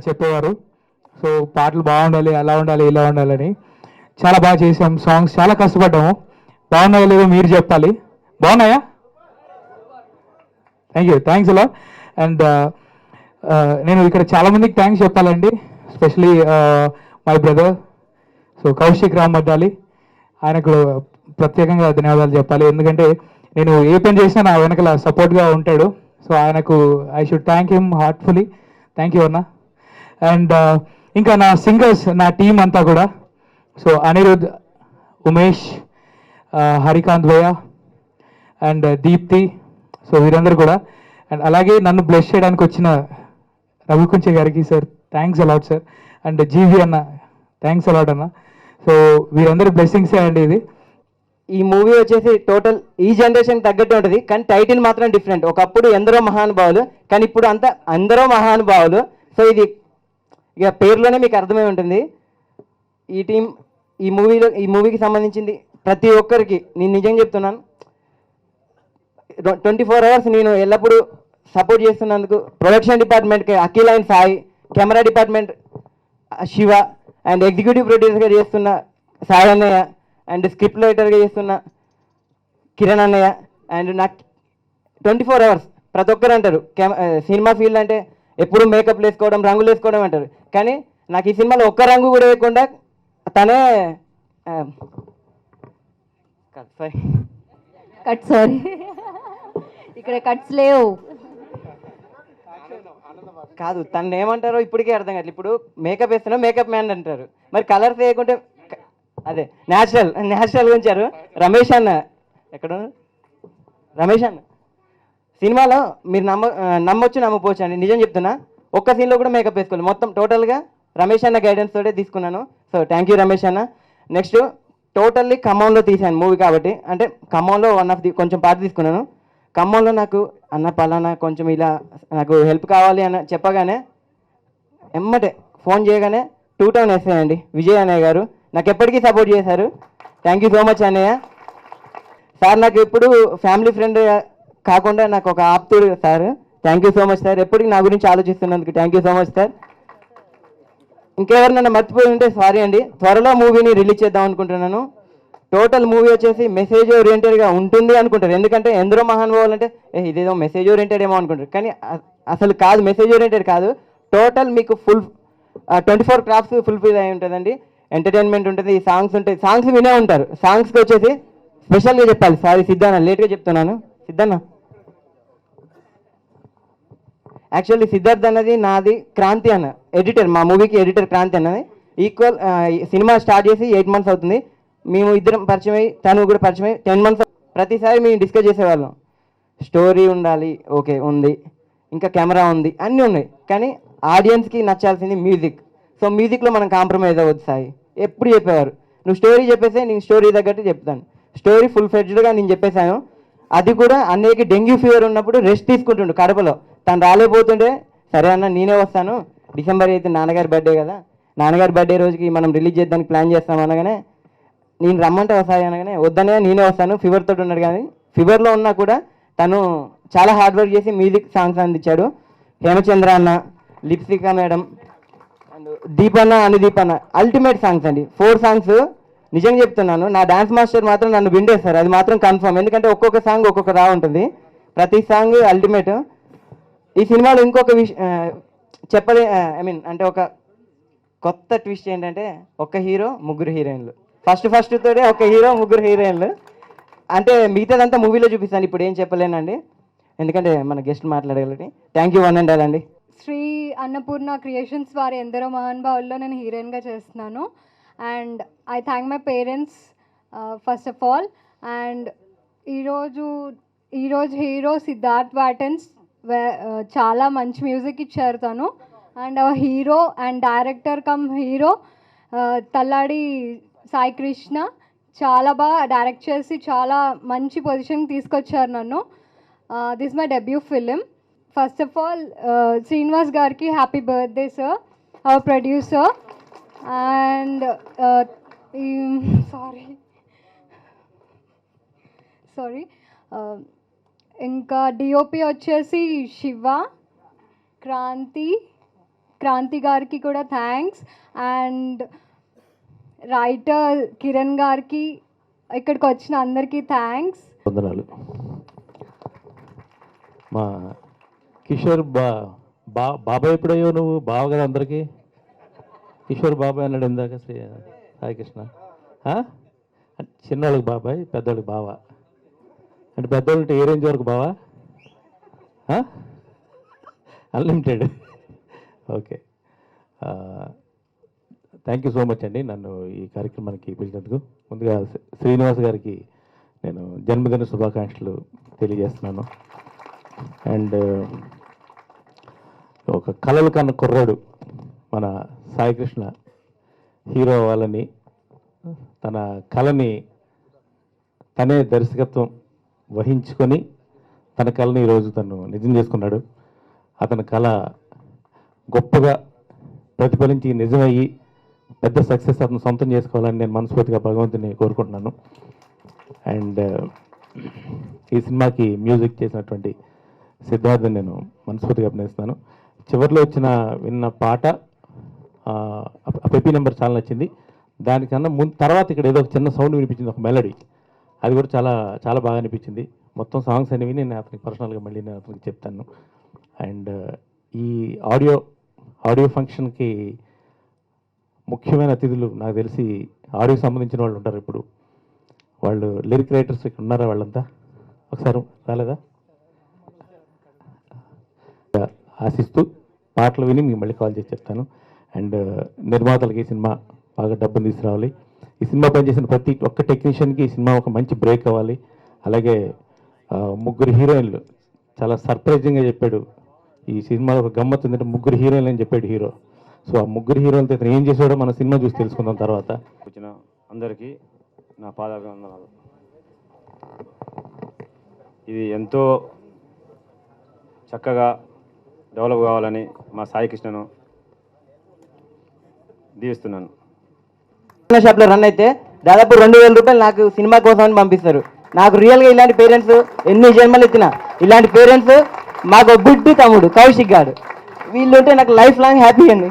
చెప్పేవారు. సో పాటలు బాగుండాలి, అలా ఉండాలి, ఇలా ఉండాలని. చాలా బాగా చేసాం, సాంగ్స్ చాలా కష్టపడ్డాము. బాగున్నాయో లేదో మీరు చెప్పాలి. బాగున్నాయా? థ్యాంక్స్ అలా. అండ్ నేను ఇక్కడ చాలామందికి థ్యాంక్స్ చెప్పాలండి, especially my brother so Kaushik Ram Maddali. ఆయనకు ప్రత్యేకంగా ధన్యవాదాలు చెప్పాలి, ఎందుకంటే నేను ఏ పని చేసినా నా వెనకల సపోర్ట్గా ఉంటాడు. సో ఆయనకు I should thank him heartfully. Thank you అన్న. అండ్ ఇంకా నా సింగర్స్, నా టీం అంతా కూడా, సో అనిరుద్, ఉమేష్, హరికాంత్ భయ్య అండ్ దీప్తి, సో వీరందరూ కూడా. అండ్ అలాగే నన్ను బ్లెస్ చేయడానికి వచ్చిన రవికుంచే గారికి sir thanks a lot sir. And GV అన్న థ్యాంక్స్ అలాట్ అన్న. సో వీరందరూ బ్లెస్సింగ్సే అండి ఇది. ఈ మూవీ వచ్చేసి టోటల్ ఈ జనరేషన్ తగ్గట్టు ఉంటుంది, కానీ టైటిల్ మాత్రం డిఫరెంట్. ఒకప్పుడు ఎందరో మహానుభావులు, కానీ ఇప్పుడు అంతా అందరో మహానుభావులు. సో ఇది ఇక పేరులోనే మీకు అర్థమై ఉంటుంది. ఈ టీం ఈ మూవీకి సంబంధించింది ప్రతి ఒక్కరికి నేను నిజంగా చెప్తున్నాను, 24 hours నేను ఎల్లప్పుడూ సపోర్ట్ చేస్తున్నందుకు ప్రొడక్షన్ డిపార్ట్మెంట్కి Akhil and Sai, camera department Shiva, and executive ప్రొడ్యూసర్గా చేస్తున్న సాయి అన్నయ్య, అండ్ స్క్రిప్ట్ రైటర్గా చేస్తున్న కిరణ్ అన్నయ్య. అండ్ నాకు 24 hours ప్రతి ఒక్కరు అంటారు సినిమా ఫీల్డ్ అంటే ఎప్పుడు మేకప్ వేసుకోవడం, రంగులు వేసుకోవడం అంటారు, కానీ నాకు ఈ సినిమాలో ఒక్క రంగు కూడా వేయకుండా తనే సారీ ఇక్కడ కట్స్ లేవు కాదు, తను ఏమంటారో ఇప్పటికే అర్థం కాదు. ఇప్పుడు మేకప్ వేస్తున్నా మేకప్ మ్యాన్ అంటారు, మరి కలర్స్ వేయకుంటే అదే న్యాచురల్గా ఉంచారు. రమేష్ అన్న ఎక్కడ రమేష్ అన్న సినిమాలో మీరు నమ్మొచ్చు నమ్మపోవచ్చు అండి, నిజం చెప్తున్నా. ఒక్క సీన్లో కూడా మేకప్ వేసుకోవాలి, మొత్తం టోటల్గా రమేష్ అన్న గైడెన్స్ తోటే తీసుకున్నాను. సో థ్యాంక్ యూ రమేష్ అన్న. నెక్స్ట్ టోటల్లీ ఖమ్మంలో తీశాను మూవీ కాబట్టి, అంటే ఖమ్మంలో వన్ ఆఫ్ ది కొంచెం పాట తీసుకున్నాను. ఖమ్మంలో నాకు అన్న పలానా కొంచెం ఇలా నాకు హెల్ప్ కావాలి అని చెప్పగానే ఎమ్మటే ఫోన్ చేయగానే 2 టౌన్ వేసాయండి విజయ్ అన్నయ్య గారు, నాకు ఎప్పటికీ సపోర్ట్ చేశారు. థ్యాంక్ యూ సో మచ్ అన్నయ్య. సార్ నాకు ఎప్పుడు ఫ్యామిలీ ఫ్రెండ్ కాకుండా నాకు ఒక ఆప్తుడు sir. Thank you so much sir, ఎప్పటికీ నా గురించి ఆలోచిస్తున్నందుకు thank you so much sir. ఇంకెవరినైనా మర్చిపోయి ఉంటే సారీ అండి. త్వరలో మూవీని రిలీజ్ చేద్దాం అనుకుంటున్నాను. టోటల్ మూవీ వచ్చేసి మెసేజ్ ఓరియంటెడ్గా ఉంటుంది అనుకుంటారు, ఎందుకంటే ఎందరో మహానుభావులు అంటే ఇదేదో మెసేజ్ ఓరియంటెడ్ ఏమో అనుకుంటారు, కానీ అసలు కాదు, మెసేజ్ ఓరియంటెడ్ కాదు. టోటల్ మీకు 24 క్రాఫ్ట్స్ ఫుల్ఫిల్ అయి ఉంటుందండి. ఎంటర్టైన్మెంట్ ఉంటుంది, సాంగ్స్ ఉంటాయి, సాంగ్స్ వినే ఉంటారు. సాంగ్స్కి వచ్చేసి స్పెషల్గా చెప్పాలి, సారీ సిద్ధాన్న లేట్గా చెప్తున్నాను. సిద్ధాన్న యాక్చువల్లీ సిద్ధార్థ్ అన్నది నాది క్రాంతి అన్న ఎడిటర్, మా మూవీకి ఎడిటర్ క్రాంతి అన్నది. ఈక్వల్ సినిమా స్టార్ట్ చేసి 8 months అవుతుంది. మేము ఇద్దరం పరిచయం అయ్యి తను కూడా పరిచయం అయ్యి 10 months. ప్రతిసారి మేము డిస్కస్ చేసేవాళ్ళం, స్టోరీ ఉండాలి, ఓకే ఉంది, ఇంకా కెమెరా ఉంది, అన్నీ ఉన్నాయి, కానీ ఆడియన్స్కి నచ్చాల్సింది మ్యూజిక్. సో మ్యూజిక్లో మనం కాంప్రమైజ్ అవ్వద్దు సాయి ఎప్పుడు చెప్పేవారు. నువ్వు స్టోరీ చెప్పేస్తే నేను స్టోరీ తగ్గట్టు చెప్తాను. స్టోరీ ఫుల్ ఫ్లెడ్జ్డ్గా నేను చెప్పేశాను. అది కూడా అన్నయ్యకి డెంగ్యూ ఫీవర్ ఉన్నప్పుడు రెస్ట్ తీసుకుంటుండు కడపలో, తను రాలేకపోతుంటే సరే అన్న నేనే వస్తాను, December 8 నాన్నగారి బర్త్డే కదా, నాన్నగారి బర్త్డే రోజుకి మనం రిలీజ్ చేద్దానికి ప్లాన్ చేస్తాం అనగానే నేను రమ్మంటే వస్తాయి అనగానే వద్దనే నేనే వస్తాను, ఫీవర్ తోటి ఉన్నాడు. కానీ ఫీవర్లో ఉన్నా కూడా తను చాలా హార్డ్ వర్క్ చేసి మ్యూజిక్ సాంగ్స్ అందించాడు. హేమచంద్ర అన్న, లిప్సికా మేడం అండ్ దీపన్న, అనుదీపన్న అల్టిమేట్ సాంగ్స్ అండి. 4 songs నిజంగా చెప్తున్నాను, నా డాన్స్ మాస్టర్ మాత్రం నన్ను విండేస్తారు, అది మాత్రం కన్ఫర్మ్, ఎందుకంటే ఒక్కొక్క సాంగ్ ఒక్కొక్క రా ఉంటుంది, ప్రతి సాంగ్ అల్టిమేట్. ఈ సినిమాలో ఇంకొక చెప్పలే అంటే ఒక కొత్త ట్విస్ట్ ఏంటంటే ఒక్క హీరో 3 హీరోయిన్లు, ఫస్ట్ తోటే ఒక హీరో 3 హీరోయిన్లు. అంటే మిగతాదంతా మూవీలో చూపిస్తాను, ఇప్పుడు ఏం చెప్పలేనండి, ఎందుకంటే మన గెస్ట్ మాట్లాడగలటి. Thank you one and all అండి. శ్రీ అన్నపూర్ణ క్రియేషన్స్ వారి ఎందరో మహానుభావుల్లో నేను హీరోయిన్గా చేస్తున్నాను. And I thank my parents first of all. And ఈరోజు హీరో సిద్ధార్థ్ వాటన్స్ చాలా మంచి మ్యూజిక్ ఇచ్చారు తను. And hero and director cum hero Talladi Sai Krishna చాలా బాగా డైరెక్ట్ చేసి చాలా మంచి పొజిషన్కి తీసుకొచ్చారు నన్ను. This my debut film. First of all Srinivas గారికి happy birthday sir, our producer. And sorry ఇంకా డిఓపి వచ్చేసి శివ, క్రాంతి, క్రాంతి గారికి కూడా థ్యాంక్స్, అండ్ రైటర్ కిరణ్ గారికి, ఇక్కడికి వచ్చిన అందరికీ థ్యాంక్స్. వందనాలు. మా కిషోర్ బాబాయ్ ఎప్పుడయ్యో నువ్వు బావ కదా అందరికీ. కిషోర్ బాబాయ్ అన్నాడు ఇందాక సాయికృష్ణ. చిన్నవాళ్ళకి బాబాయ్, పెద్దవాళ్ళకి బావ. అంటే పెద్దవాళ్ళంటే ఏ రేంజ్ వరకు బావా? Unlimited. Okay, thank you so much అండి నన్ను ఈ కార్యక్రమానికి పిలిచినందుకు. ముందుగా శ్రీనివాస్ గారికి నేను జన్మదిన శుభాకాంక్షలు తెలియజేస్తున్నాను. అండ్ ఒక కలలు కన్న కుర్రాడు మన సాయికృష్ణ హీరో అవ్వాలని తన కళని తనే దర్శకత్వం వహించుకొని తన కళని ఈరోజు తను నిజం చేసుకున్నాడు. అతని కళ గొప్పగా ప్రతిఫలించి నిజమయ్యి పెద్ద సక్సెస్ అతను సొంతం చేసుకోవాలని నేను మనస్ఫూర్తిగా భగవంతుని కోరుకుంటున్నాను. అండ్ ఈ సినిమాకి మ్యూజిక్ చేసినటువంటి సిద్ధార్థ్ నేను మనస్ఫూర్తిగా అభినందిస్తున్నాను. చివరిలో విన్న పాట పెపీ నెంబర్ చాలా నచ్చింది. దానికన్నా తర్వాత ఇక్కడ ఏదో ఒక చిన్న సౌండ్ వినిపించింది, ఒక మెలడీ. అది కూడా చాలా చాలా బాగా అనిపించింది. మొత్తం సాంగ్స్ అనేవి నేను అతనికి పర్సనల్గా మళ్ళీ నేను అతనికి చెప్తాను. అండ్ ఈ ఆడియో ఫంక్షన్కి ముఖ్యమైన అతిథులు నాకు తెలిసి ఆడియోకి సంబంధించిన వాళ్ళు ఉంటారు. ఇప్పుడు వాళ్ళు లిరిక్ రైటర్స్ ఇక్కడ ఉన్నారా? వాళ్ళంతా ఒకసారి రాలేదా? ఆశిస్తూ పాటలు విని మీకు మళ్ళీ కాల్ చేసి చెప్తాను. అండ్ నిర్మాతలకి ఈ సినిమా బాగా డబ్బులు తీసుకురావాలి. ఈ సినిమా పనిచేసిన ప్రతి ఒక్క టెక్నీషియన్కి ఈ సినిమా ఒక మంచి బ్రేక్ అవ్వాలి. అలాగే ముగ్గురు హీరోయిన్లు చాలా సర్ప్రైజింగ్గా చెప్పాడు. ఈ సినిమాలో ఒక గమ్మత్తు ఉందంటే ముగ్గురు హీరోయిన్లు అని చెప్పాడు హీరో. సో ఆ ముగ్గురు హీరోలతో ఇతను ఏం చేసాడో మన సినిమా చూసి తెలుసుకుందాం తర్వాత. వచ్చిన అందరికీ నా పాదాభివందనాలు. ఇది ఎంతో చక్కగా డెవలప్ కావాలని మా సాయికృష్ణను దీవిస్తున్నాను. షాప్లో రన్ అయితే దాదాపు 2000 రూపాయలు నాకు సినిమా కోసం అని పంపిస్తారు. నాకు రియల్గా ఇలాంటి పేరెంట్స్ ఎన్ని జన్మలు ఎత్తినా ఇలాంటి పేరెంట్స్ మాకు బుడ్డి తమ్ముడు కౌశిక్ గారు, వీళ్ళు ఉంటే నాకు లైఫ్ లాంగ్ హ్యాపీ అండి.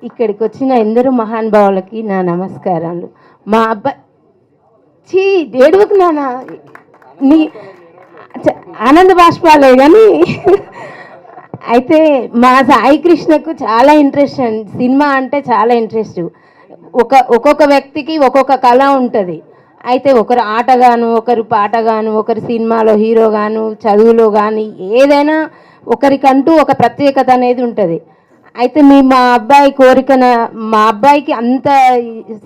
ఇక్కడికి వచ్చిన ఎందరో మహానుభావులకి నా నమస్కారాలు. మా అబ్బాయి ఏడువకు నాన్న, నీ ఆనంద బాష్పాలే కానీ అయితే మా సాయికృష్ణకు చాలా ఇంట్రెస్ట్ అండి. సినిమా అంటే చాలా ఇంట్రెస్ట్. ఒక్కొక్క వ్యక్తికి ఒక్కొక్క కళ ఉంటుంది. అయితే ఒకరు ఆటగాను, ఒకరు పాటగాను, ఒకరు సినిమాలో హీరోగాను, చదువులో కానీ ఏదైనా ఒకరికంటూ ఒక ప్రత్యేకత అనేది ఉంటుంది. అయితే మా అబ్బాయి కోరికన మా అబ్బాయికి అంత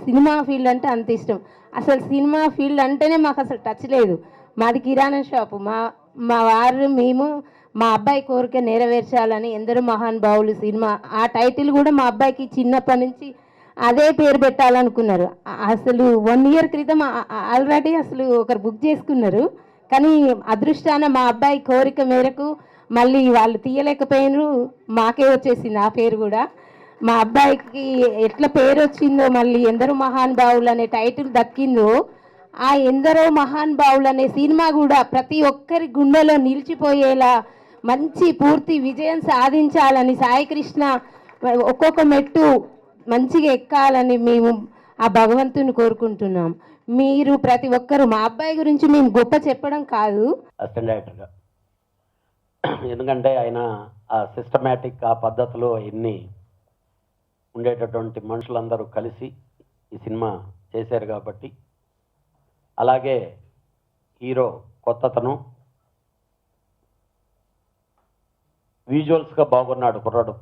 సినిమా ఫీల్డ్ అంటే అంత ఇష్టం. అసలు సినిమా ఫీల్డ్ అంటేనే మాకు అసలు టచ్ లేదు. మాది కిరాణా షాపు. మా వారు మేము మా అబ్బాయి కోరిక నెరవేర్చాలని ఎందరో మహానుభావులు సినిమా ఆ టైటిల్ కూడా మా అబ్బాయికి చిన్నప్పటి నుంచి అదే పేరు పెట్టాలనుకున్నారు. అసలు 1 ఇయర్ క్రితం ఆల్రెడీ అసలు ఒకరు బుక్ చేసుకున్నారు. కానీ అదృష్టాన మా అబ్బాయి కోరిక మేరకు మళ్ళీ వాళ్ళు తీయలేకపోయినారు, మాకే వచ్చేసింది ఆ పేరు కూడా. మా అబ్బాయికి ఎట్లా పేరు వచ్చిందో, మళ్ళీ ఎందరో మహానుభావులు అనే టైటిల్ దక్కిందో, ఆ ఎందరో మహానుభావులు అనే సినిమా కూడా ప్రతి ఒక్కరి గుండెలో నిలిచిపోయేలా మంచి పూర్తి విజయం సాధించాలని సాయికృష్ణ ఒక్కొక్క మెట్టు మంచిగా ఎక్కాలని మేము ఆ భగవంతుని కోరుకుంటున్నాం. మీరు ప్రతి ఒక్కరు మా అబ్బాయి గురించి మేము గొప్ప చెప్పడం కాదు, అసిస్టెంట్ డైరెక్టర్గా, ఎందుకంటే ఆయన ఆ సిస్టమేటిక్ ఆ పద్ధతిలో ఎన్ని ఉండేటటువంటి మనుషులందరూ కలిసి ఈ సినిమా చేశారు కాబట్టి. అలాగే హీరో కొత్తతను విజువల్స్గా బాగున్నాడు కుర్రాడు.